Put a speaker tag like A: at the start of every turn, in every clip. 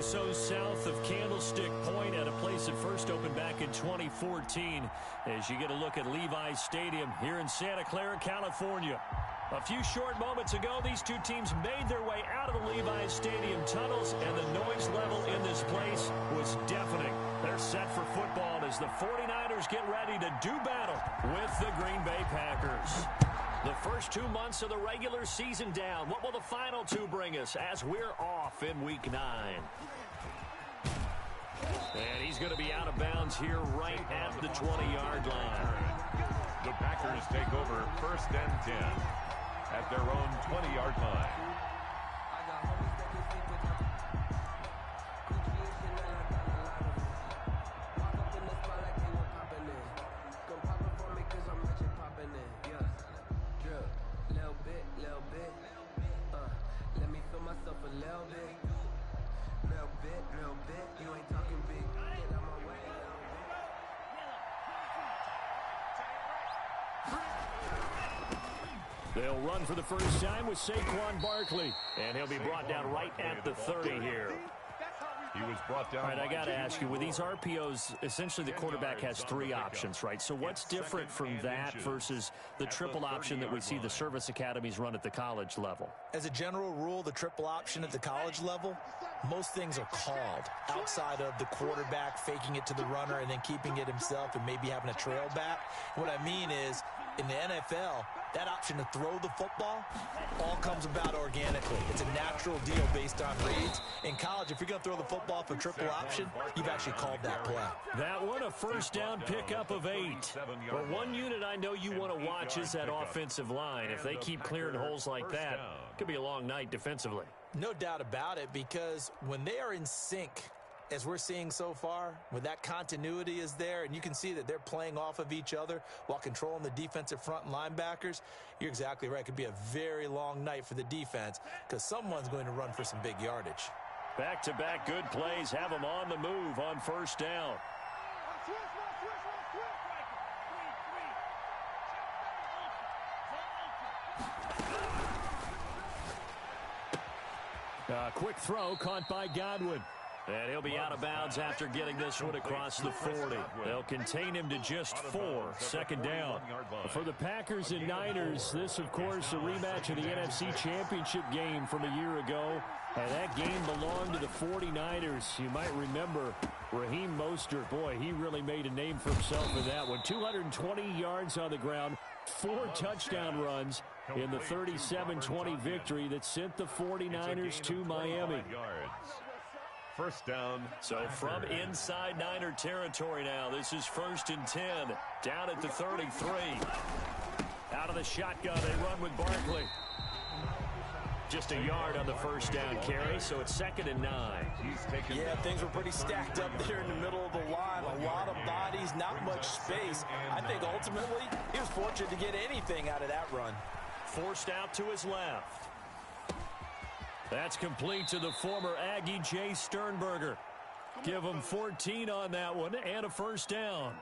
A: so south of Candlestick Point at a place that first opened back in 2014 as you get a look at Levi's Stadium here in Santa Clara, California. A few short moments ago, these two teams made their way out of the Levi's Stadium tunnels, and the noise level in this place was deafening. They're set for football as the 49ers get ready to do battle with the Green Bay Packers. The first 2 months of the regular season down. What will the final two bring us as we're off in Week 9? And he's going to be out of bounds here right at the 20-yard line.
B: The Packers take over 1st and 10 at their own 20-yard line.
A: They'll run for the first time with Saquon Barkley, and he'll be brought down right at the 30 here.
B: He was brought down.
A: All right, I got to ask you, with these RPOs, essentially the quarterback has three options, right? So what's different from that versus the triple option that we see the service academies run at the college level?
C: As a general rule, the triple option at the college level, most things are called outside of the quarterback faking it to the runner and then keeping it himself and maybe having a trail back. What I mean is, in the NFL, that option to throw the football all comes about organically. It's a natural deal based on reads. In college, if you're going to throw the football for triple option, you've actually called that play.
A: That one, a first down pickup of 8. But one unit I know you want to watch is that offensive line. If they keep clearing holes like that, it could be a long night defensively.
C: No doubt about it, because when they are in sync, as we're seeing so far, when that continuity is there and you can see that they're playing off of each other while controlling the defensive front and linebackers, you're exactly right. It could be a very long night for the defense because someone's going to run for some big yardage.
A: Back-to-back good plays have them on the move on first down. Quick throw caught by Godwin. And he'll be out of bounds after getting this one across the 40. They'll contain him to just 4. Second down. For the Packers and Niners, this, of course, a rematch of the NFC Championship game from a year ago. And that game belonged to the 49ers. You might remember Raheem Mostert. Boy, he really made a name for himself in that one. 220 yards on the ground, 4 touchdown runs in the 37-20 victory that sent the 49ers to Miami.
B: First down.
A: So from inside Niner territory now, this is 1st and 10. Down at the 33. Out of the shotgun, they run with Barkley. Just a yard on the first down carry, so it's 2nd and 9.
C: Yeah, things were pretty stacked up there in the middle of the line. A lot of bodies, not much space. I think ultimately he was fortunate to get anything out of that run.
A: Forced out to his left. That's complete to the former Aggie Jay Sternberger. Give him 14 on that one and a first down.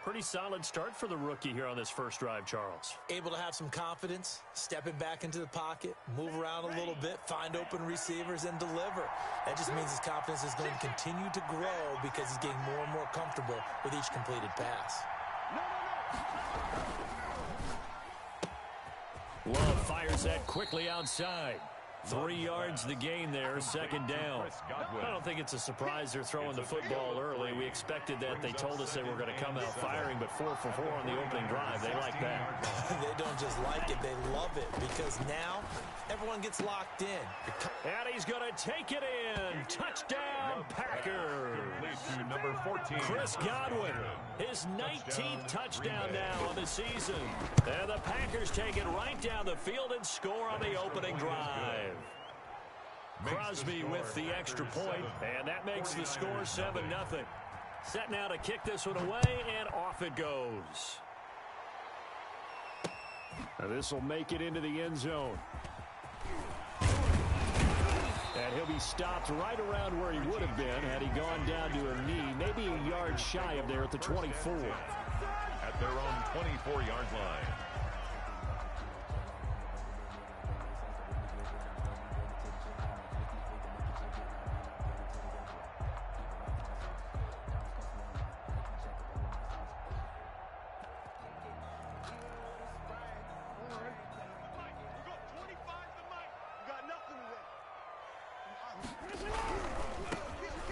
A: Pretty solid start for the rookie here on this first drive, Charles.
C: Able to have some confidence, stepping back into the pocket, move around a little bit, find open receivers, and deliver. That just means his confidence is going to continue to grow because he's getting more and more comfortable with each completed pass.
A: Love fires that quickly outside. 3 yards the gain there, second down. I don't think it's a surprise they're throwing the football early. We expected that. They told us they were going to come out firing, but 4 for 4 on the opening drive. They like that.
C: They don't just like it, they love it, because now everyone gets locked in.
A: And he's going to take it in. Touchdown, Packers.
B: Number 14.
A: Chris Godwin, his 19th touchdown now of the season. And the Packers take it right down the field and score on the opening drive. Crosby with the extra point, and that makes the score 7-0. Set now to kick this one away, and off it goes. Now this will make it into the end zone. And he'll be stopped right around where he would have been had he gone down to a knee, maybe a yard shy of there at the 24.
B: At their own 24-yard line.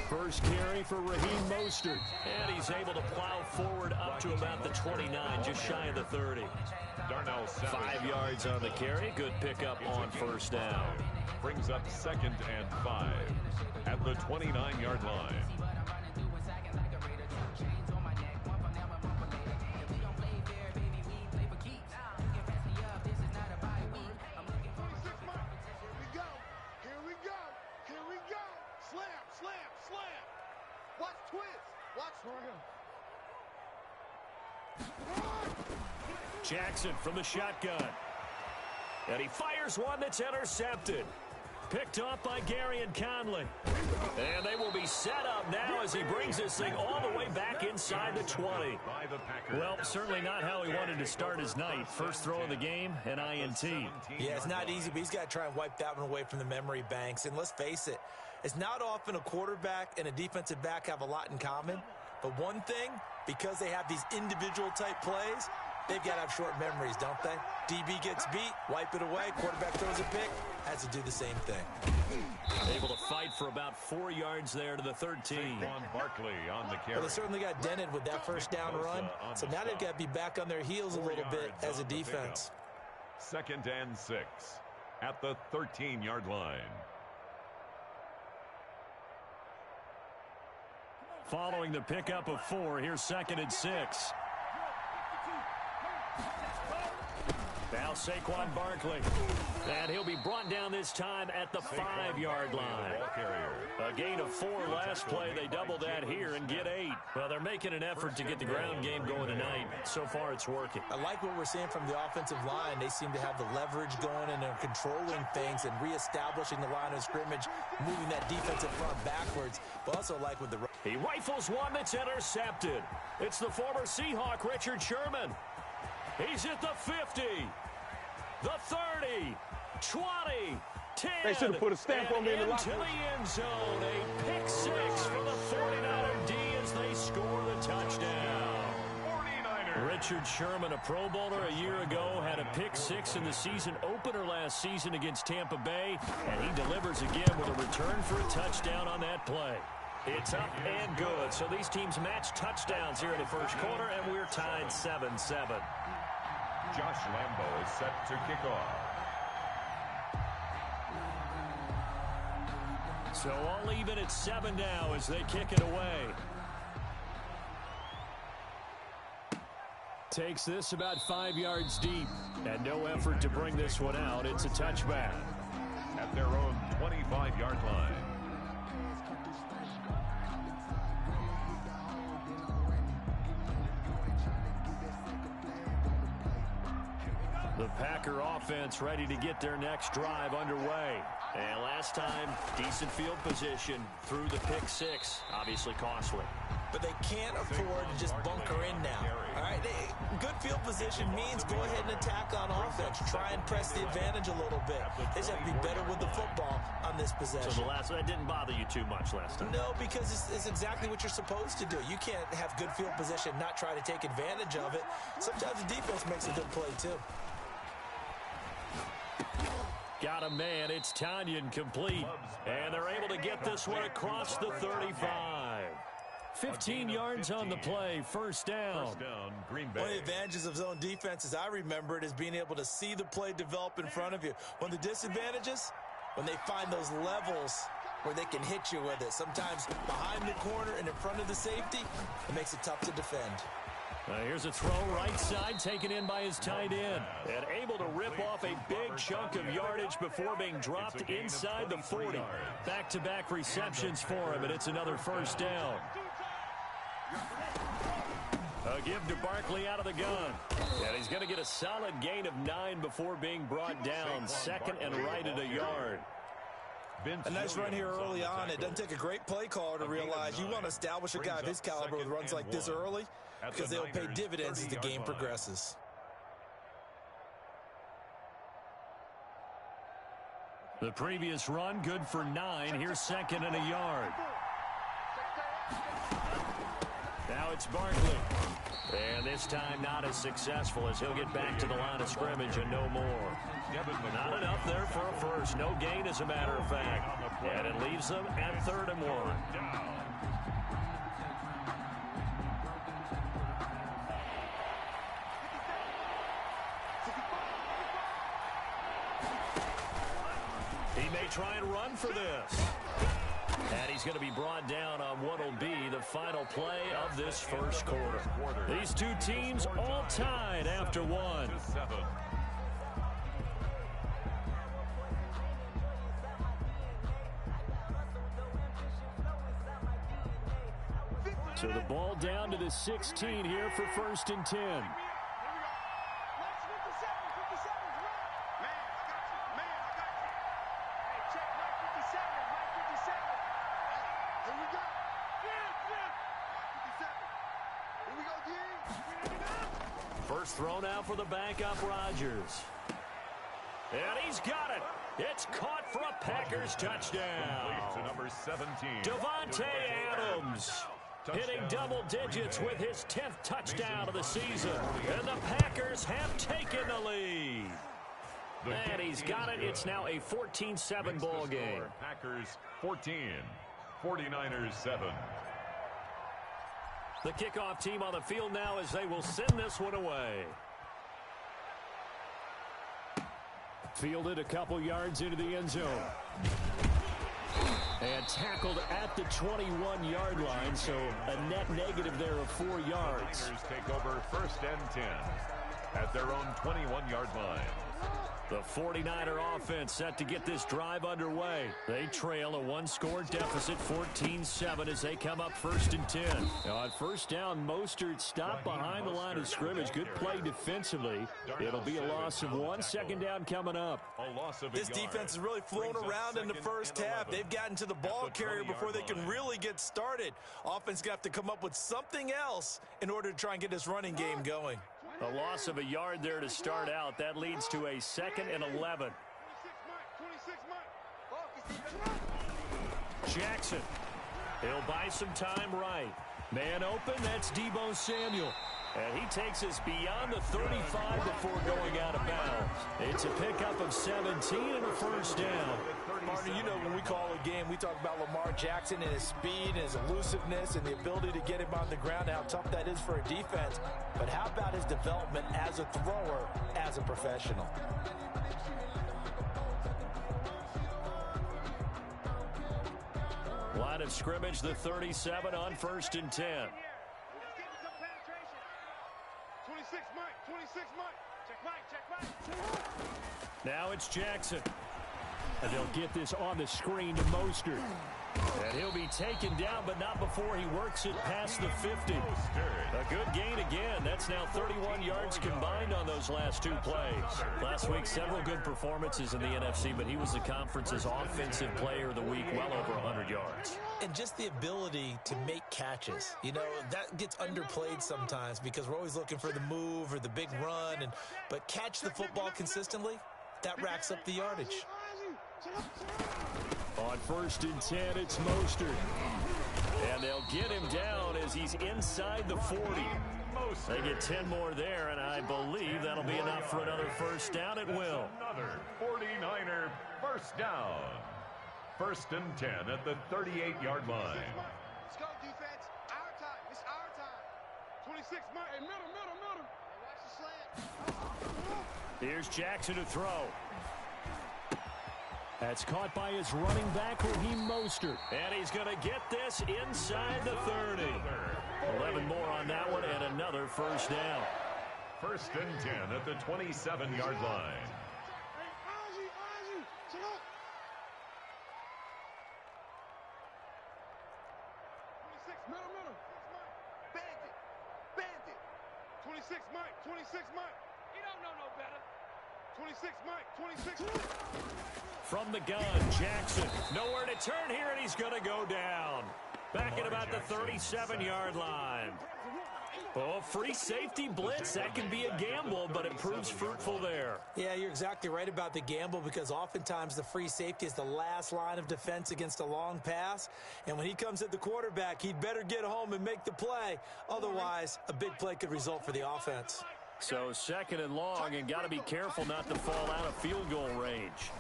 A: First carry for Raheem Mostert. And he's able to plow forward up to about the 29, just shy of the 30. 5 yards on the carry. Good pickup on first down.
B: Brings up 2nd and 5 at the 29-yard line.
A: Jackson from the shotgun. And he fires one that's intercepted. Picked off by Garyon Conley. And they will be set up now as he brings this thing all the way back inside the 20. Well, certainly not how he wanted to start his night. First throw of the game, an INT.
C: Yeah, it's not easy, but he's got to try and wipe that one away from the memory banks. And let's face it, it's not often a quarterback and a defensive back have a lot in common. But one thing, because they have these individual type plays, they've got to have short memories, don't they? DB gets beat, wipe it away, quarterback throws a pick, has to do the same thing.
A: Able to fight for about 4 yards there to the 13.
B: Saquon Barkley on the carry.
C: Well, they certainly got dented with that first down run, so now they've got to be back on their heels a little bit as a defense.
B: 2nd and 6 at the 13-yard line.
A: Following the pickup of 4, here's 2nd and 6. Now Saquon Barkley. And he'll be brought down this time at the 5-yard line. A gain of 4 last play. They double that here and get 8. Well, they're making an effort to get the ground game going tonight. So far, it's working.
C: I like what we're seeing from the offensive line. They seem to have the leverage going and they're controlling things and reestablishing the line of scrimmage, moving that defensive front backwards. But also like with the...
A: He rifles one that's intercepted. It's the former Seahawk, Richard Sherman. He's at the 50, the 30, 20, 10.
D: They should have put a stamp on me in the locker room.
A: Into the end zone. A pick 6 for the 49er D as they score the touchdown.
B: 49ers.
A: Richard Sherman, a Pro Bowler a year ago, had a pick 6 in the season opener last season against Tampa Bay, and he delivers again with a return for a touchdown on that play. It's up and good. So these teams match touchdowns here in the first quarter, and we're tied 7-7.
B: Josh Lambo is set to kick off.
A: So all even at 7 now as they kick it away. Takes this about 5 yards deep, and no effort to bring this one out. It's a touchback.
B: At their own 25-yard line.
A: The Packer offense ready to get their next drive underway. And last time, decent field position through the pick 6. Obviously costly.
C: But they can't afford to just bunker in now. All right, good field position means go ahead and attack on offense. Try and press the advantage a little bit. They just have to be better with the football on this possession.
A: So that didn't bother you too much last time?
C: No, because it's exactly what you're supposed to do. You can't have good field position, not try to take advantage of it. Sometimes the defense makes a good play too.
A: Got a man. It's Tanyan complete. And they're able to get this one across the 35. 15 yards on the play. First down.
B: Green Bay.
C: One of the advantages of zone defense, as I remember it, is being able to see the play develop in front of you. One of the disadvantages, when they find those levels where they can hit you with it. Sometimes behind the corner and in front of the safety, it makes it tough to defend.
A: Here's a throw right side taken in by his tight end. And able to rip off a big chunk of yardage before being dropped inside the 40. Back-to-back receptions for him, and it's another first down. A give to Barkley out of the gun. And he's going to get a solid gain of 9 before being brought down. 2nd and right at a yard.
C: A nice run here early on. It doesn't take a great play caller to realize you want to establish a guy of his caliber with runs like this early, because they'll pay dividends as the game progresses.
A: The previous run good for 9. Here's 2nd and a yard. Now it's Barkley. And this time not as successful as he'll get back to the line of scrimmage and no more. Not enough there for a first. No gain, as a matter of fact.
B: play.
A: And it leaves them at 3rd and 1.
B: Down.
A: He may try and run for this. And he's going to be brought down on what will be the final play of this first quarter. These two teams all tied after one. So the ball down to the 16 here for 1st and 10. First thrown out for the backup Rodgers. And he's got it. It's caught for a Packers touchdown.
B: To number 17.
A: Davante Adams hitting double digits with his 10th touchdown of the season. And the Packers have taken the lead. And he's got it. It's now a 14-7 ball game.
B: Packers 14, 49ers 7.
A: The kickoff team on the field now as they will send this one away. Fielded a couple yards into the end zone. And tackled at the 21-yard line, so a net negative there of 4 yards.
B: The Packers take over 1st and 10 at their own 21-yard line.
A: The 49er offense set to get this drive underway. They trail a 1-score deficit, 14-7, as they come up 1st and 10. Now on 1st down, Mostert stopped behind the line of scrimmage. Good play defensively. It'll be a loss of 1. 2nd down coming up.
C: This defense has really flown around in the first half. They've gotten to the ball carrier before they can really get started. Offense going to have to come up with something else in order to try and get this running game going.
A: A loss of a yard there to start out. That leads to a 2nd and 11. Jackson. He'll buy some time right. Man open, that's Deebo Samuel. And he takes us beyond the 35 before going out of bounds. It's a pickup of 17 and a 1st down.
C: Partner, you know when we call a game, we talk about Lamar Jackson and his speed and his elusiveness and the ability to get him on the ground, how tough that is for a defense. But how about his development as a thrower, as a professional?
A: Line of scrimmage, the 37 on 1st and 10.
D: 26 Mike. Check Mike.
A: Now it's Jackson. And they'll get this on the screen to Mostert. And he'll be taken down, but not before he works it past the 50. A good gain again. That's now 31 yards combined on those last 2 plays. Last week, several good performances in the NFC, but he was the conference's offensive player of the week, well over 100 yards.
C: And just the ability to make catches. You know, that gets underplayed sometimes because we're always looking for the move or the big run. But catch the football consistently, that racks up the yardage.
A: On 1st and 10, it's Mostert. And they'll get him down as he's inside the 40. They get 10 more there, and I believe that'll be enough for another 1st down. It will.
B: Another 49er 1st down. 1st and 10 at the 38-yard line.
D: Let's go, defense. Our time. It's our time. 26 Mike. Hey, middle. Hey, watch the slant.
A: Here's Jackson to throw. That's caught by his running back, Raheem Mostert. And he's going to get this inside the 30. 11 more on that one, and another 1st down.
B: 1st and 10 at the 27-yard line.
D: Bandit. 26 Mike. He don't know no better. 26 Mike. 26 Mike.
A: From the gun, Jackson. Nowhere to turn here, and he's going to go down. Back at about the 37-yard line. Oh, free safety blitz. That can be a gamble, but it proves fruitful there.
C: Yeah, you're exactly right about the gamble because oftentimes the free safety is the last line of defense against a long pass. And when he comes at the quarterback, he'd better get home and make the play. Otherwise, a big play could result for the offense.
A: So 2nd and long, and got to be careful not to fall out of field goal range.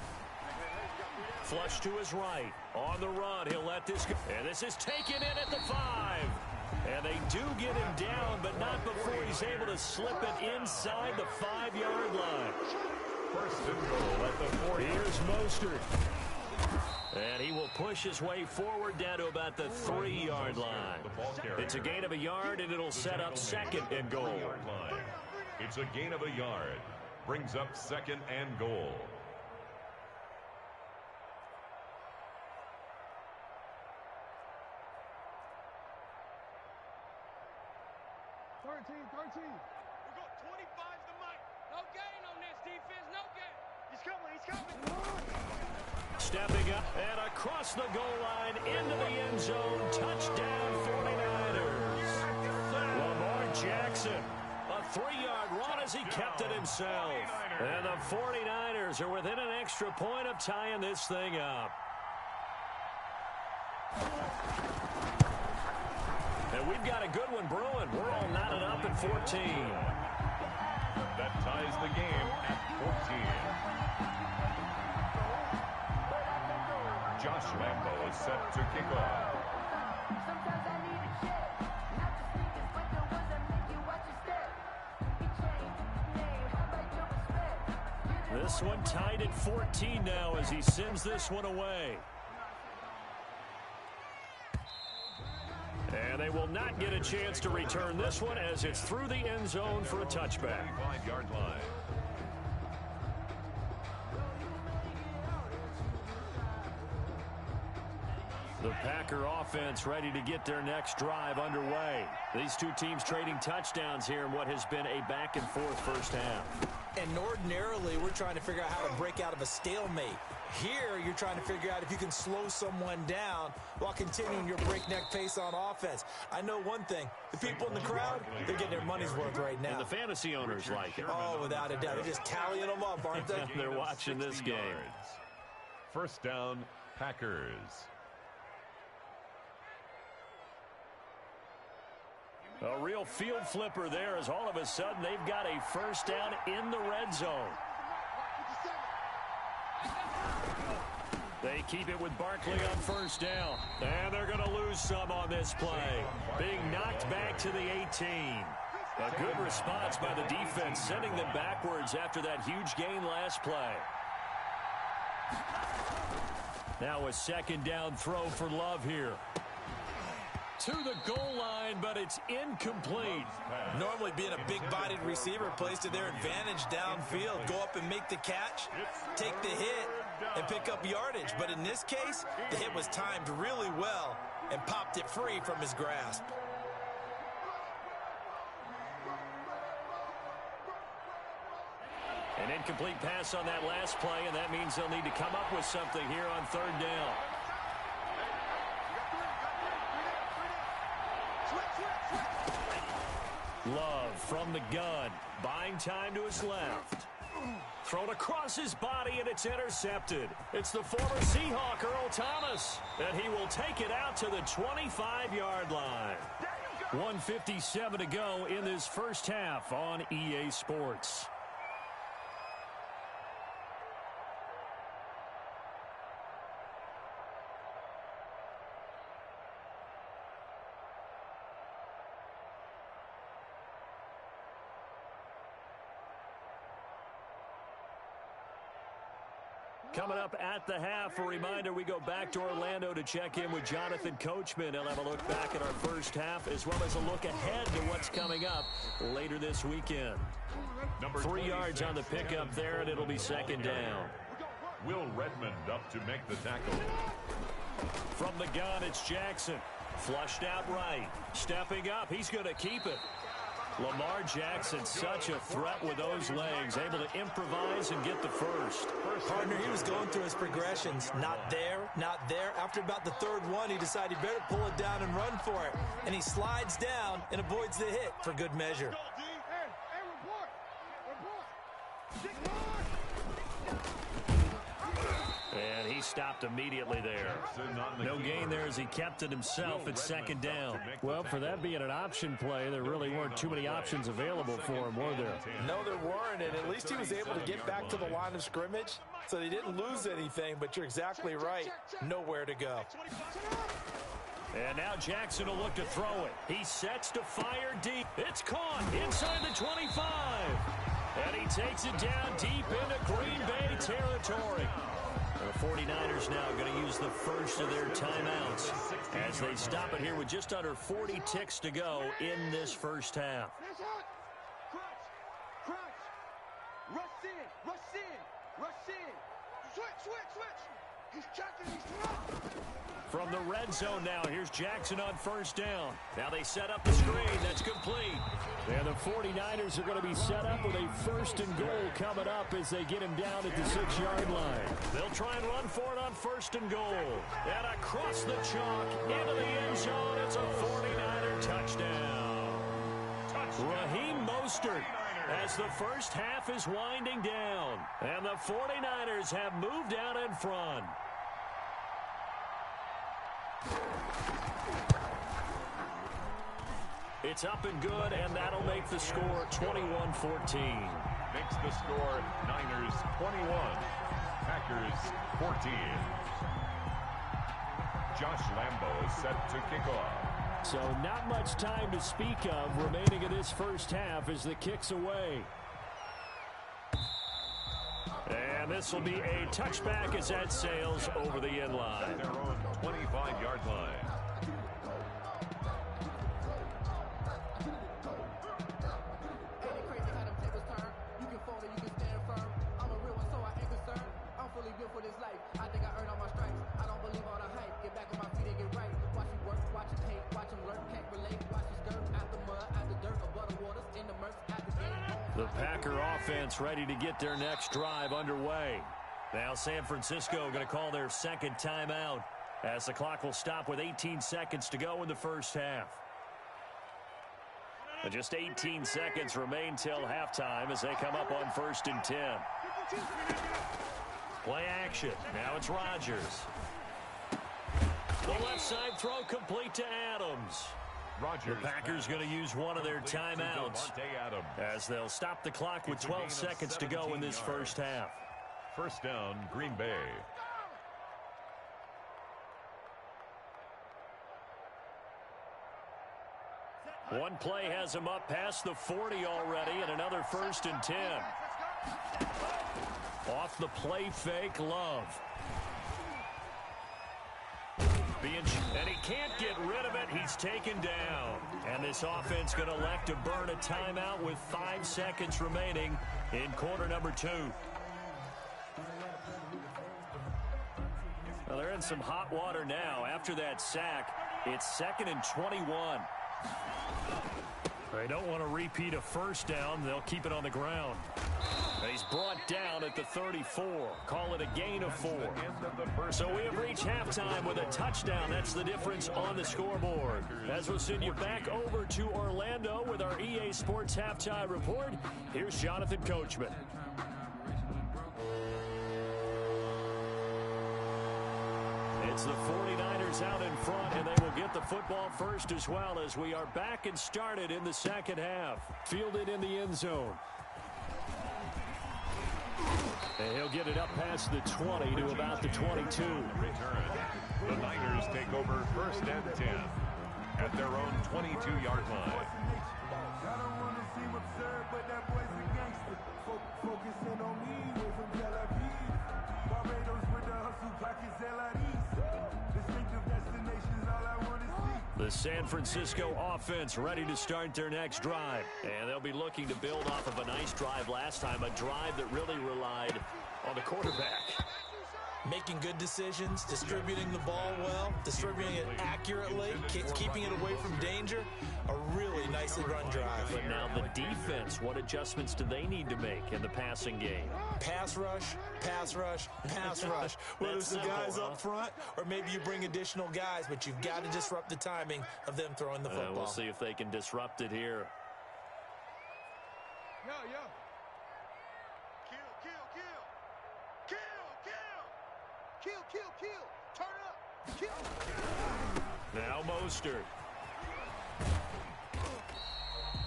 A: Flush to his right. On the run, he'll let this go. And this is taken in at the 5. And they do get him down, but not before he's able to slip it inside the 5-yard line.
B: First and goal at the 40.
A: Here's Mostert. And he will push his way forward down to about the 3-yard line. It's a gain of a yard, and it'll set up second and goal.
B: It's a gain of a yard. Brings up second and goal.
D: We got 25's the mic. No gain on this defense. No gain. He's coming. He's coming.
A: Stepping up and across the goal line into the end zone. Touchdown 49ers. Lamar Jackson. A 3-yard run as he kept it himself. And the 49ers are within an extra point of tying this thing up. And we've got a good one brewing. We're all knotted up at 14.
B: That ties the game at 14. Josh Lambo is set to kick off.
A: This one tied at 14 now as he sends this one away. And they will not get a chance to return this one as it's through the end zone for a touchback.
B: 5-yard line.
A: The Packer offense ready to get their next drive underway. These two teams trading touchdowns here in what has been a back-and-forth first half.
C: And ordinarily, we're trying to figure out how to break out of a stalemate. Here, you're trying to figure out if you can slow someone down while continuing your breakneck pace on offense. I know one thing. The people in the crowd, they're getting their money's worth right now.
A: And the fantasy owners like it.
C: Oh, without a doubt. They're just tallying them up, aren't they?
A: They're watching this game.
B: First down, Packers.
A: A real field flipper there as all of a sudden they've got a first down in the red zone. They keep it with Barkley on first down. And they're going to lose some on this play. Being knocked back to the 18. A good response by the defense, sending them backwards after that huge gain last play. Now a second down throw for Love here. To the goal line, but it's incomplete.
C: Normally being a big-bodied receiver plays to their advantage downfield. Go up and make the catch, take the hit, and pick up yardage. But in this case, the hit was timed really well and popped it free from his grasp.
A: An incomplete pass on that last play, and that means they'll need to come up with something here on third down. Love from the gun, buying time to his left. Thrown across his body, and it's intercepted. It's the former Seahawk, Earl Thomas, and he will take it out to the 25-yard line. 1:57 to go in this first half on EA Sports. Coming up at the half, a reminder, we go back to Orlando to check in with Jonathan Coachman. He'll have a look back at our first half as well as a look ahead to what's coming up later this weekend. 3 yards on the pickup there, and it'll be second down.
B: Will Redmond up to make the tackle.
A: From the gun, it's Jackson. Flushed out right. Stepping up, he's going to keep it. Lamar Jackson, such a threat with those legs, able to improvise and get the first.
C: Partner, he was going through his progressions. Not there, not there. After about the third one, he decided he better pull it down and run for it. And he slides down and avoids the hit for good measure.
A: And he stopped immediately there. No gain there as he kept it himself at second down.
E: Well, for that being an option play, there really weren't too many options available for him, were there?
C: No, there weren't, and at least he was able to get back to the line of scrimmage, so they didn't lose anything, but you're exactly right. Nowhere to go.
A: And now Jackson will look to throw it. He sets to fire deep. It's caught inside the 25. And he takes it down deep into Green Bay territory. The 49ers now going to use the first of their timeouts as they stop it here with just under 40 ticks to go in this first half.
D: Crunch. Rush in. Switch. He's checking, he's throwing.
A: From the red zone now, here's Jackson on first down. Now they set up the screen. That's complete.
E: And the 49ers are going to be set up with a first and goal coming up as they get him down at the 6-yard line.
A: They'll try and run for it on first and goal. And across the chalk into the end zone. It's a 49er touchdown. Raheem Mostert as the first half is winding down. And the 49ers have moved out in front. It's up and good, and that'll make the score 21-14.
B: Makes the score Niners 21, Packers 14. Josh Lambo is set to kick off.
E: So not much time to speak of remaining in this first half as the kick's away.
A: And this will be a touchback as that sails over the end line.
B: Their own 25-yard line.
F: For this life, I think I earned all my stripes. I don't believe all the hype. Get back on my feet and get right. Watch me work, watch him hate, watch him lurk, can't relate. Watch me skirt out the mud, out the dirt, above the waters, in the murks, out the game.
A: The Packer offense ready to get their next drive underway. Now San Francisco going to call their second timeout as the clock will stop with 18 seconds to go in the first half. And just 18 seconds remain till halftime as they come up on 1st and 10. Play action. Now it's Rodgers. The left side throw complete to Adams. The Packers going to use one of their timeouts as they'll stop the clock with 12 seconds to go in this first half.
B: First down, Green Bay.
A: One play has him up past the 40 already, and another 1st and 10. Off the play fake, Love. And he can't get rid of it. He's taken down. And this offense going to elect to burn a timeout with 5 seconds remaining in quarter number 2. Well, they're in some hot water now. After that sack, it's 2nd and 21. They don't want to repeat a first down. They'll keep it on the ground. And he's brought down at the 34. Call it a gain of 4. So we have reached halftime with a touchdown. That's the difference on the scoreboard. As we'll send you back over to Orlando with our EA Sports Halftime Report, here's Jonathan Coachman. It's the 49ers out in front, and they will get the football first as well as we are back and started in the second half.
E: Fielded in the end zone.
A: And he'll get it up past the 20 to about the 22.
B: Return. The Niners take over 1st and 10 at their own 22-yard line.
A: The San Francisco offense ready to start their next drive. And they'll be looking to build off of a nice drive last time, a drive that really relied on the quarterback.
C: Making good decisions, distributing the ball well, distributing it accurately, keeping it away from danger. A really nicely run drive.
A: But now the defense, what adjustments do they need to make in the passing game?
C: Pass rush, pass rush, pass rush. Whether it's the guys up front or maybe you bring additional guys, but you've got to disrupt the timing of them throwing the football.
A: We'll see if they can disrupt it here.
D: Yo. Kill. Kill, kill, kill. Turn up. Kill.
A: Now Mostert.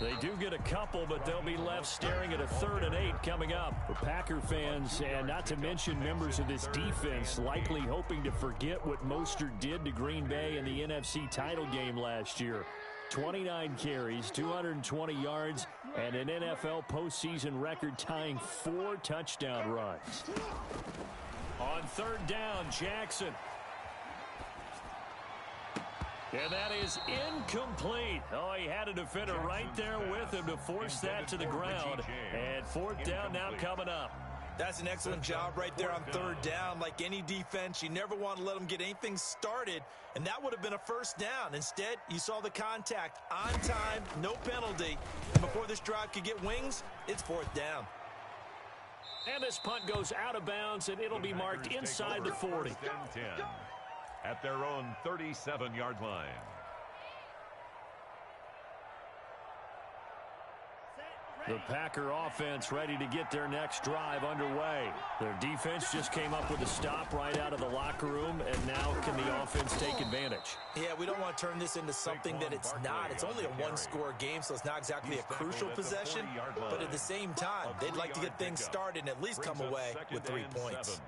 A: They do get a couple, but they'll be left staring at a 3rd and 8 coming up. For Packer fans, and not to mention members of this defense, likely hoping to forget what Mostert did to Green Bay in the NFC title game last year. 29 carries, 220 yards, and an NFL postseason record-tying 4 touchdown runs. On 3rd down, Jackson. And that is incomplete. Oh, he had a defender right there with him to force that to the ground. And 4th down now coming up.
C: That's an excellent job right there on 3rd down. Like any defense, you never want to let them get anything started, and that would have been a 1st down. Instead, you saw the contact on time, no penalty. And before this drive could get wings, it's 4th down.
A: And this punt goes out of bounds, and it'll be marked inside the 40.
B: 1st and 10 at their own 37-yard line.
A: The Packer offense ready to get their next drive underway. Their defense just came up with a stop right out of the locker room, and now can the offense take advantage?
C: Yeah, we don't want to turn this into something that it's not. It's only a 1-score game, so it's not exactly a crucial possession. But at the same time, they'd like to get things started and at least come away with 3 points.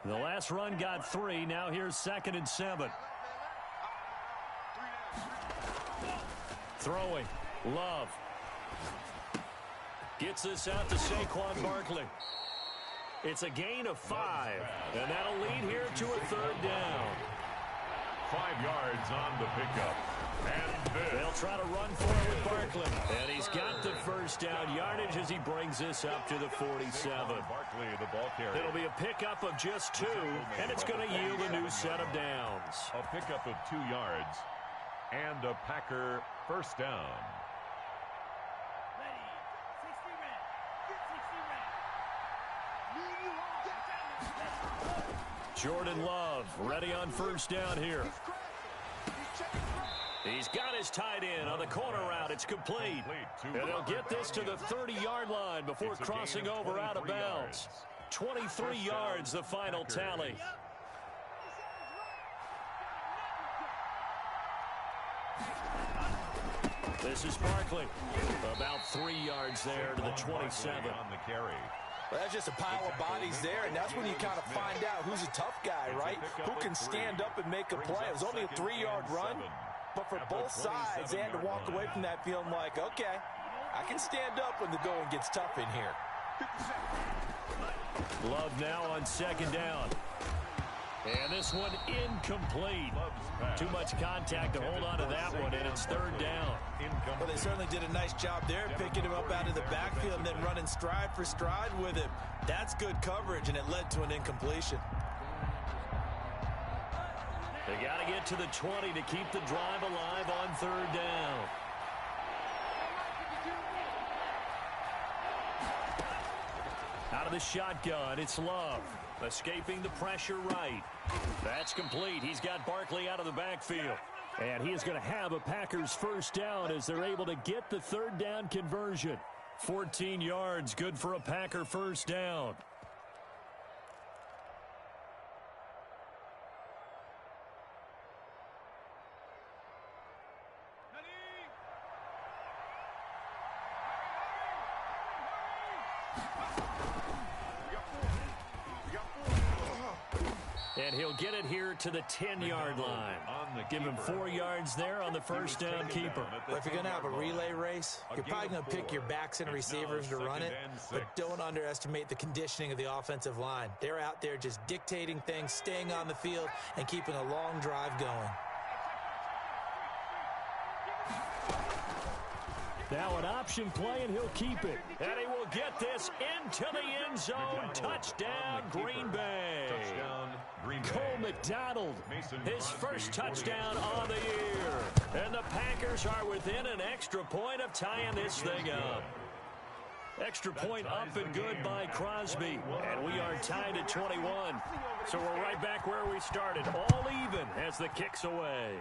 A: The last run got 3. Now here's 2nd and 7. Throwing. Love. Gets this out to Saquon Barkley. It's a gain of 5. And that'll lead here to a 3rd down.
B: 5 yards on the pickup. And
A: they'll try to run for it with Barkley. And he's got the 1st down yardage as he brings this up to the 47.
B: Barkley, the ball carrier.
A: It'll be a pickup of just 2, and it's going to yield a new set of downs.
B: A pickup of 2 yards and a Packer 1st down.
A: Jordan Love ready on 1st down here. He's got his tight end on the corner route. It's complete. And they'll get this to the 30-yard line before crossing over out of bounds. 23 yards, the final tally. This is Barkley. About 3 yards there to the 27.
B: On the carry.
C: Well, that's just a pile of bodies there, and that's when you kind of find out who's a tough guy, right? Who can stand up and make a play. It was only a 3-yard run, but for both sides, they had to walk away from that feeling like, okay, I can stand up when the going gets tough in here.
A: Love now on 2nd down. And this one incomplete. Too much contact to hold on to that one, and it's 3rd down.
C: Well, they certainly did a nice job there, picking him up out of the backfield and then running stride for stride with him. That's good coverage, and it led to an incompletion.
A: They got to get to the 20 to keep the drive alive on 3rd down. Out of the shotgun, it's Love. Escaping the pressure right. That's complete. He's got Barkley out of the backfield. And he is going to have a Packers 1st down as they're able to get the 3rd down conversion. 14 yards, good for a Packer 1st down. And he'll get it here to the 10-yard line. Give him 4 yards there on the 1st down keeper.
C: But if you're going to have a relay race, you're probably going to pick your backs and receivers to run it, but don't underestimate the conditioning of the offensive line. They're out there just dictating things, staying on the field, and keeping a long drive going.
A: Now an option play, and he'll keep it. And he will get this into the end zone. Touchdown, Green Bay. Cole McDonald, his first touchdown on the year. And the Packers are within an extra point of tying this thing up. Extra point up and good by Crosby. And we are tied at 21. So we're right back where we started. All even as the kick's away.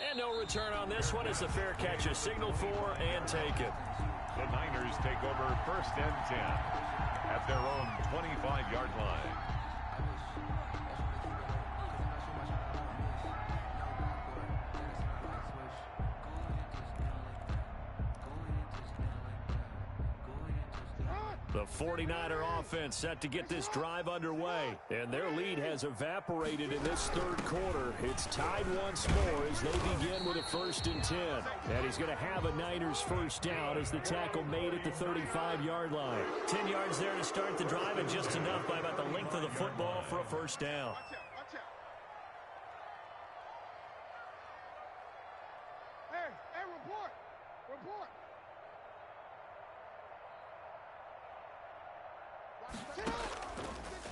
A: And no return on this one as the fair catch is signaled for and taken.
B: The Packers take over 1st and 10 at their own 25-yard line.
A: The 49er offense set to get this drive underway. And their lead has evaporated in this third quarter. It's tied once more as they begin with a 1st and 10. And he's going to have a Niners first down as the tackle made at the 35-yard line. 10 yards there to start the drive and just enough by about the length of the football for a first down.
D: Watch out. Hey, report.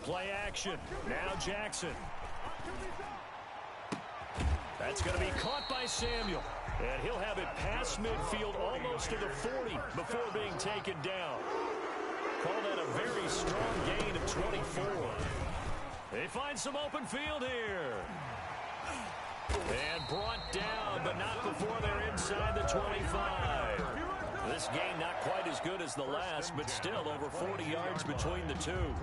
A: Play action. Now Jackson. That's going to be caught by Samuel. And he'll have it past midfield almost to the 40 before being taken down. Call that a very strong gain of 24. They find some open field here. And brought down, but not before they're inside the 25. This game not quite as good as the last, but still over 40 yards between the two.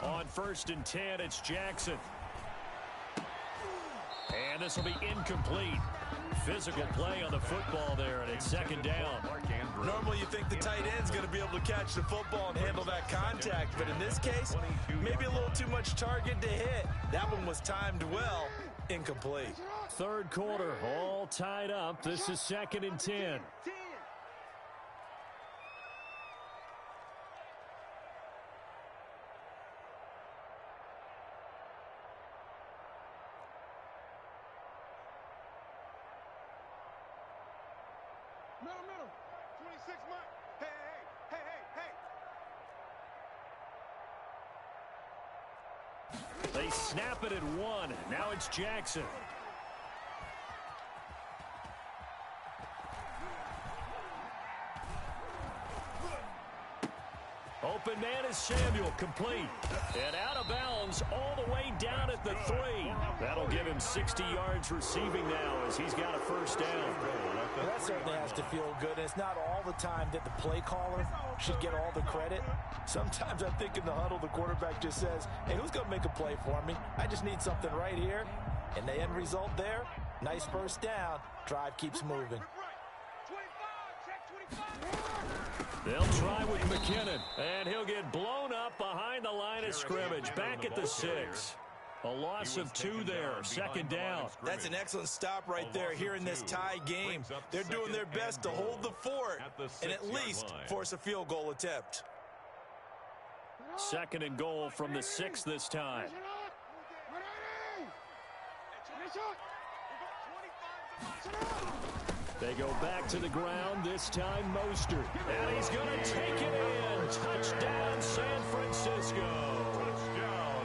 A: On 1st and 10, it's Jackson. And this will be incomplete. Physical play on the football there, and it's 2nd down.
C: Normally you think the tight end's going to be able to catch the football and handle that contact, but in this case, maybe a little too much target to hit. That one was timed well. Incomplete.
A: Third quarter, all tied up. This is 2nd and 10.
D: Middle. 26 months. Hey.
A: They snap it at 1. Now it's Jackson. Open man is Samuel, complete. And out of bounds all the way down at the 3. That'll give him 60 yards receiving now as he's got a first down.
C: Well, that certainly has to feel good. And it's not all the time that the play caller should get all the credit. Sometimes I think in the huddle, the quarterback just says, hey, who's going to make a play for me? I just need something right here. And the end result there, nice first down. Drive keeps moving.
A: They'll try with McKinnon, and he'll get blown up behind the line of scrimmage. Back at the 6. A loss of 2 there, 2nd down.
C: That's an excellent stop right there here in this tie game. They're doing their best to hold the fort and at least force a field goal attempt.
A: 2nd and goal from the 6 this time. They go back to the ground, this time Mostert. And he's going to take it in. Touchdown, San Francisco.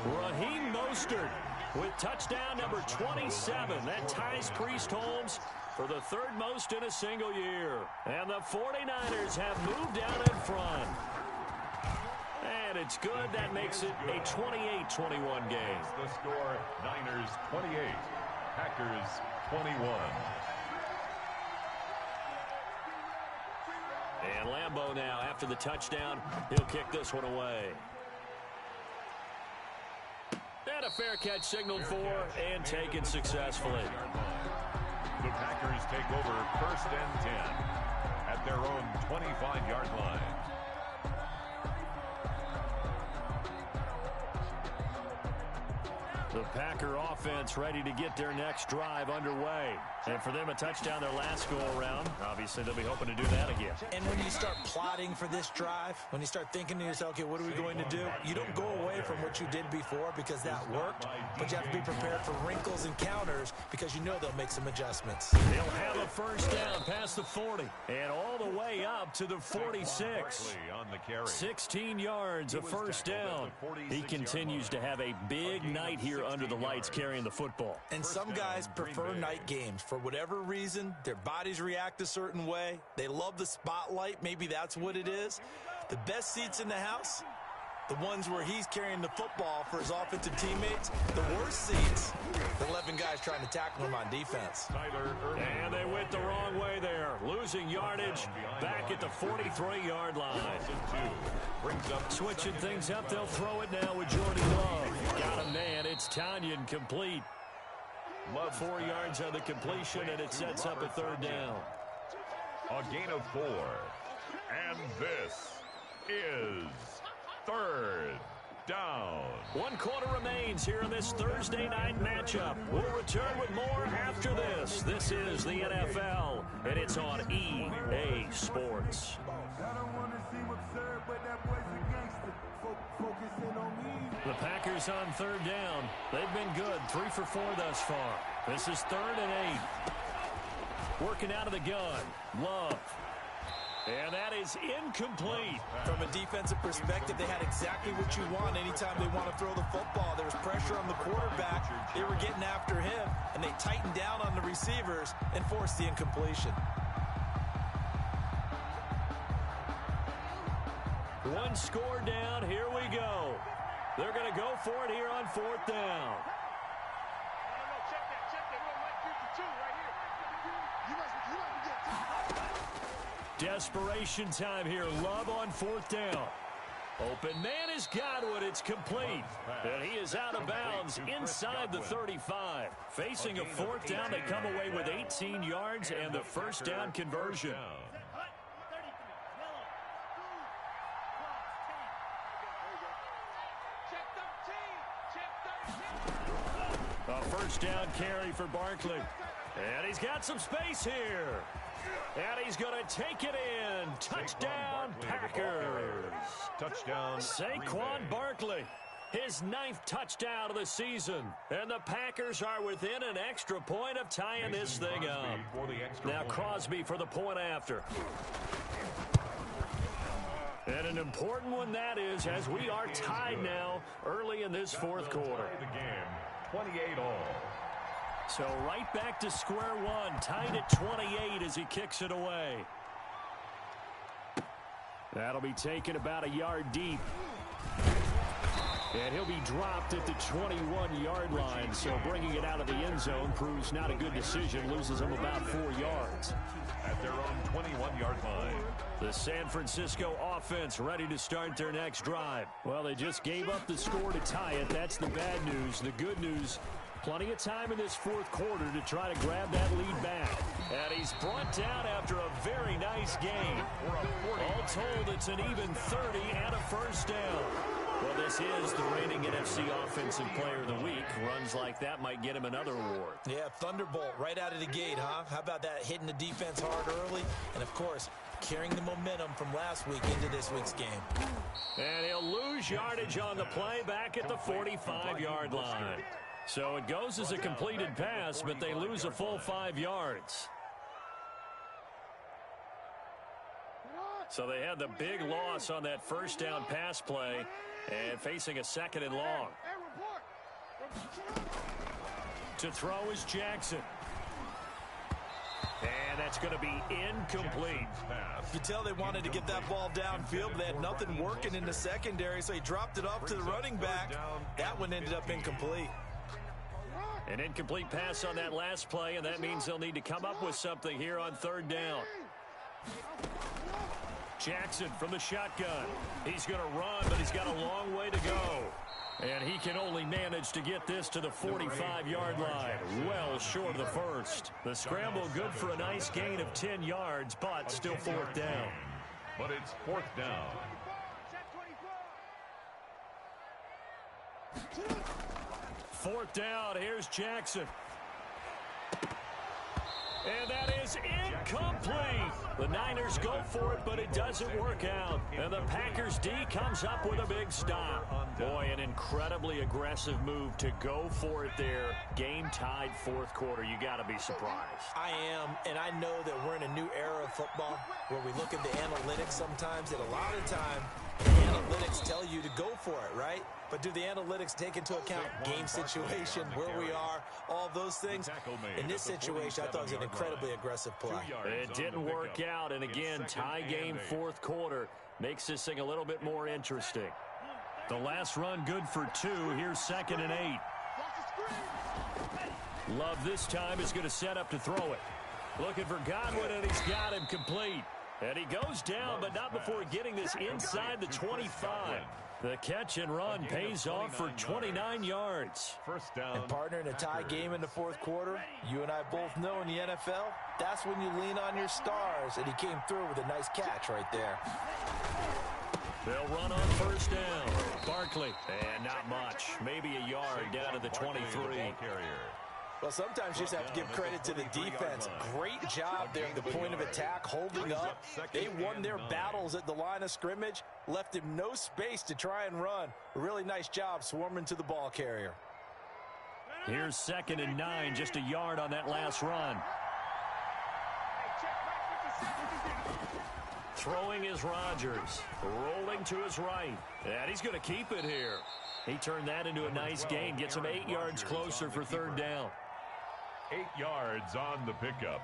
A: Raheem Mostert with touchdown number 27. That ties Priest Holmes for the 3rd most in a single year. And the 49ers have moved out in front. And it's good. That makes it a 28-21 game.
B: The score, Niners 28, Packers 21.
A: And Lambeau now, after the touchdown, he'll kick this one away. And a fair catch signaled for and taken successfully.
B: The Packers take over 1st and 10 at their own 25-yard line.
A: The Packer offense ready to get their next drive underway. And for them, a touchdown their last go-around. Obviously, they'll be hoping to do that again.
C: And when you start plotting for this drive, when you start thinking to yourself, okay, what are we going to do? You don't go away from what you did before because that worked, but you have to be prepared for wrinkles and counters because you know they'll make some adjustments.
A: They'll have a first down past the 40 and all the way up to the 46. 16 yards, a first down. He continues to have a big night here under the lights carrying the football.
C: And some guys prefer night games. For whatever reason, their bodies react a certain way. They love the spotlight. Maybe that's what it is. The best seats in the house, The ones where he's carrying the football for his offensive teammates, the worst seats, the 11 guys trying to tackle him on defense.
A: And they went the wrong way there, losing yardage back at the 43-yard line. Switching things up, they'll throw it now with Jordan Love. Got a man, it's Tanyan complete. Love 4 yards on the completion, and it sets up a third down.
B: A gain of 4. And this is third down.
A: 1 quarter remains here in this Thursday night matchup. We'll return with more after this. This is the NFL, and it's on EA Sports. The Packers on third down. They've been good, 3 for 4 thus far. This is 3rd and 8. Working out of the gun. Love. And that is incomplete.
C: From a defensive perspective, they had exactly what you want anytime they want to throw the football. There was pressure on the quarterback. They were getting after him, and they tightened down on the receivers and forced the incompletion.
A: 1 score down. Here we go. They're going to go for it here on 4th down. Desperation time here. Love on 4th down. Open man is Godwin. It's complete. And he is out of bounds inside the 35. Facing a 4th down, they come away with 18 yards and the first down conversion. A first down carry for Barkley. And he's got some space here. And he's going to take it in. Touchdown, Packers.
B: Touchdown.
A: Saquon Barkley, his 9th touchdown of the season. And the Packers are within an extra point of tying this thing up. Now Crosby for the point after. And an important one that is, as we are tied now early in this 4th quarter.
B: The game, 28 all.
A: So right back to square one, tied at 28 as he kicks it away. That'll be taken about a yard deep. And he'll be dropped at the 21-yard line, so bringing it out of the end zone proves not a good decision, loses him about 4 yards.
B: At their own 21-yard line.
A: The San Francisco offense ready to start their next drive. Well, they just gave up the score to tie it. That's the bad news. The good news, plenty of time in this 4th quarter to try to grab that lead back. And he's brought down after a very nice game. All told, it's an even 30 and a first down. Well, this is the reigning NFC Offensive Player of the Week. Runs like that might get him another award.
C: Yeah, Thunderbolt right out of the gate, huh? How about that, hitting the defense hard early? And, of course, carrying the momentum from last week into this week's game.
A: And he'll lose yardage on the play back at the 45-yard line. So it goes as a completed pass, but they lose a full 5 yards. So they had the big loss on that first down pass play and facing a 2nd and long. To throw is Jackson. And that's going to be incomplete.
C: You could tell they wanted to get that ball downfield, but they had nothing working in the secondary, so he dropped it off to the running back. That one ended up incomplete.
A: An incomplete pass on that last play, and that means they'll need to come up with something here on 3rd down. Jackson from the shotgun. He's going to run, but he's got a long way to go. And he can only manage to get this to the 45-yard line, well short of the first. The scramble good for a nice gain of 10 yards, but still 4th down.
B: But it's 4th down.
A: Fourth down, here's Jackson. And that is incomplete. The Niners go for it, but it doesn't work out. And the Packers D comes up with a big stop. Boy, an incredibly aggressive move to go for it there. Game tied 4th quarter. You got to be surprised.
C: I am, and I know that we're in a new era of football where we look at the analytics sometimes, and a lot of the time, the analytics tell you to go for it, right? But do the analytics take into account game situation, where we are, all those things? In this situation, I thought it was an incredibly aggressive play.
A: It didn't work out, and again, tie game 4th quarter makes this thing a little bit more interesting. The last run good for 2. Here's 2nd and 8. Love this time is going to set up to throw it. Looking for Godwin, and he's got him complete. And he goes down, but not before getting this inside the 25. The catch and run pays off for 29 yards.
B: First down.
C: And partner, in a tie game in the fourth quarter, you and I both know in the NFL, that's when you lean on your stars, and he came through with a nice catch right there.
A: They'll run on first down. Barkley, and not much. Maybe a yard down to the 23.
C: Well, sometimes you just have to give credit to the defense. Great job there at the point of attack, holding up. They won their battles at the line of scrimmage, left him no space to try and run. A really nice job swarming to the ball carrier.
A: Here's 2nd and 9, just a yard on that last run. Throwing is Rodgers, rolling to his right, and he's going to keep it here. He turned that into a nice gain, gets him 8 yards closer for 3rd down.
B: 8 yards on the pickup.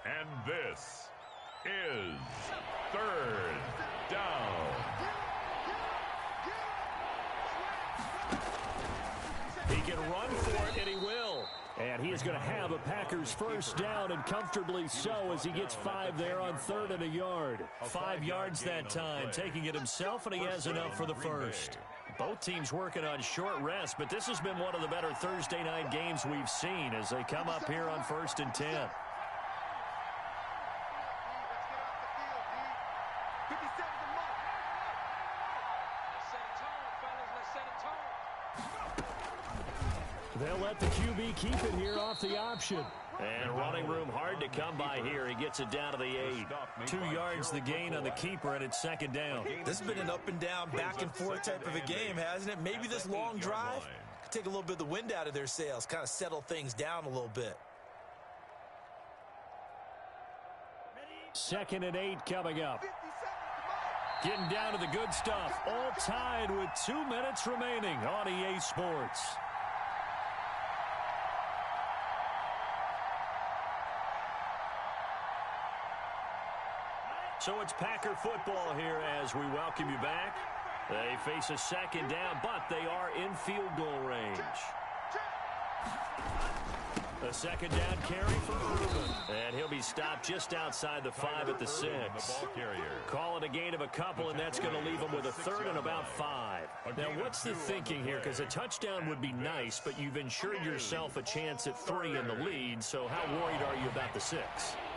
B: And this is 3rd down.
A: He can run for it, and he will. And he is going to have a Packers first down, and comfortably so, as he gets 5 there on 3rd and a yard. 5 yards that time, taking it himself, and he has enough for the first. Both teams working on short rest, but this has been one of the better Thursday night games we've seen as they come up here on 1st and 10.
E: They'll let the QB keep it here off the option.
A: And running room hard to come by here. He gets it down to the 8. 2 yards the gain on the keeper, and it's 2nd down.
C: This has been an up and down, back and forth type of a game, hasn't it? Maybe this long drive could take a little bit of the wind out of their sails, kind of settle things down a little bit.
E: 2nd and 8 coming up. Getting down to the good stuff. All tied with 2 minutes remaining on EA Sports.
A: So it's Packer football here as we welcome you back. They face a 2nd down, but they are in field goal range. A 2nd down carry from Reuben. And he'll be stopped just outside the 5 at the 6. Call it a gain of a couple, and that's going to leave him with a 3rd and about 5. Now, what's the thinking here? Because a touchdown would be nice, but you've ensured yourself a chance at 3 in the lead, so how worried are you about the 6?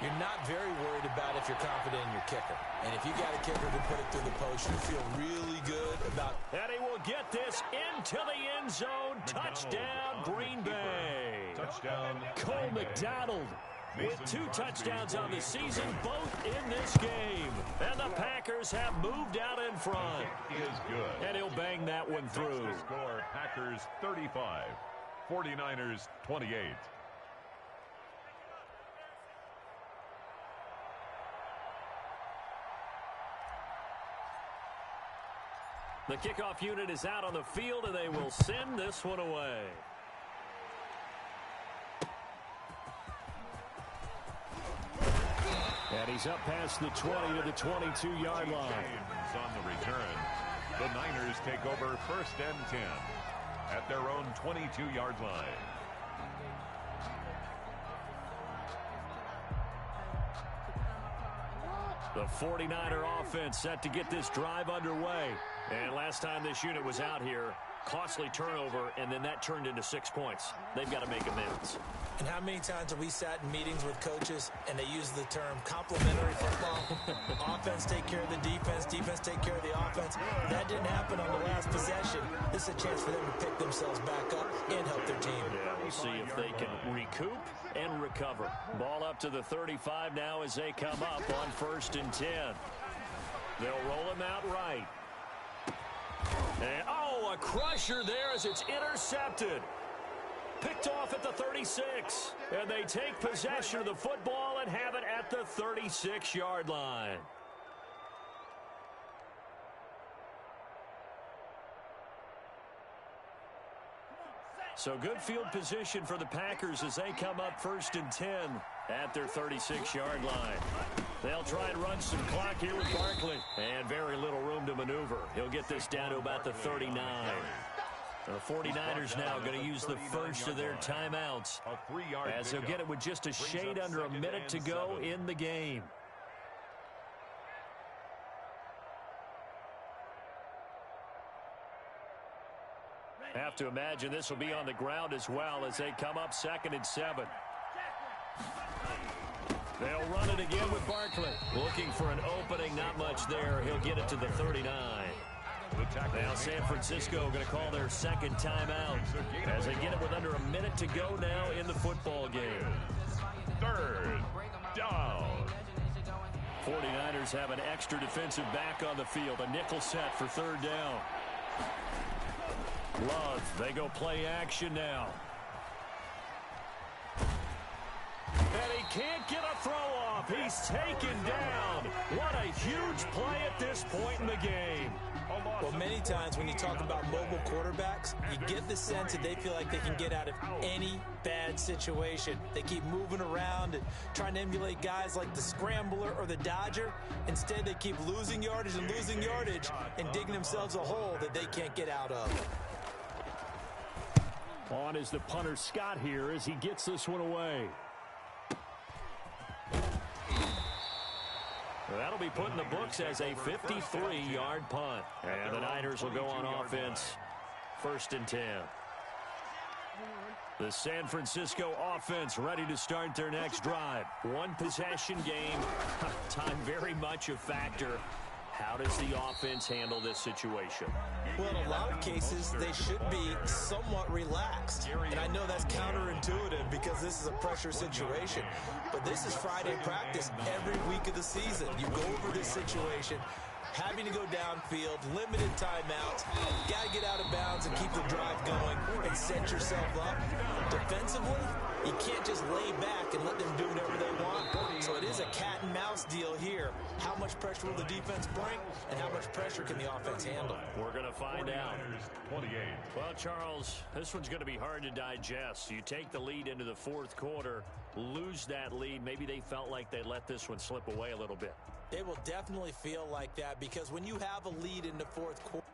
C: You're not very worried about if you're confident in your kicker. And if you got a kicker who put it through the post, you feel really good about...
A: And he will get this into the end zone. Touchdown, Green Bay.
B: Touchdown.
A: Cole McDonald with 2 touchdowns on the season, both in this game. And the Packers have moved out in front.
B: He is good.
A: And he'll bang that one through.
B: The score, Packers 35, 49ers 28.
A: The kickoff unit is out on the field, and they will send this one away.
E: And he's up past the 20 to the 22-yard line.
B: James on the return. The Niners take over 1st and 10 at their own 22-yard line.
A: The 49er offense set to get this drive underway. And last time this unit was out here, costly turnover, and then that turned into 6 points. They've got to make amends.
C: And how many times have we sat in meetings with coaches and they use the term complementary football? Offense take care of the defense, defense take care of the offense. That didn't happen on the last possession. This is a chance for them to pick themselves back up and help their team.
A: Yeah, we'll see if they can recoup and recover. Ball up to the 35 now as they come up on 1st and 10. They'll roll him out right. And, oh, a crusher there as it's intercepted. Picked off at the 36. And they take possession of the football and have it at the 36-yard line. So good field position for the Packers as they come up 1st and 10 at their 36-yard line. They'll try and run some clock here with Barkley. And very little room to maneuver. He'll get this down to about the 39. The 49ers now going to use the first of their timeouts, as they'll get it with just a shade under a minute to go in the game. Have to imagine this will be on the ground as well as they come up 2nd and 7. They'll run it again with Barkley. Looking for an opening, not much there. He'll get it to the 39. Now San Francisco going to call their second timeout as they get it with under a minute to go now in the football game.
B: 3rd down.
A: 49ers have an extra defensive back on the field. A nickel set for 3rd down. Love, they go play action now. And he can't get a throw off. He's taken down. What a huge play at this point in the game.
C: Well, many times when you talk about mobile quarterbacks, you get the sense that they feel like they can get out of any bad situation. They keep moving around and trying to emulate guys like the Scrambler or the Dodger. Instead, they keep losing yardage and digging themselves a hole that they can't get out of.
A: On is the punter Scott here as he gets this one away. That'll be put in the books as a 53-yard punt. And the Niners will go on offense. 1st and 10. The San Francisco offense ready to start their next drive. One possession game. Time very much a factor. How does the offense handle this situation?
C: Well, in a lot of cases, they should be somewhat relaxed. And I know that's counterintuitive because this is a pressure situation. But this is Friday practice every week of the season. You go over this situation, having to go downfield, limited timeouts, got to get out of bounds and keep the drive going and set yourself up. Defensively, you can't just lay back and let them do whatever they want. So it is a cat and mouse deal here. How much pressure will the defense bring, and how much pressure can the offense handle?
A: We're going to find out. Well, Charles, this one's going to be hard to digest. You take the lead into the 4th quarter, lose that lead. Maybe they felt like they let this one slip away a little bit.
C: They will definitely feel like that because when you have a lead in the 4th quarter,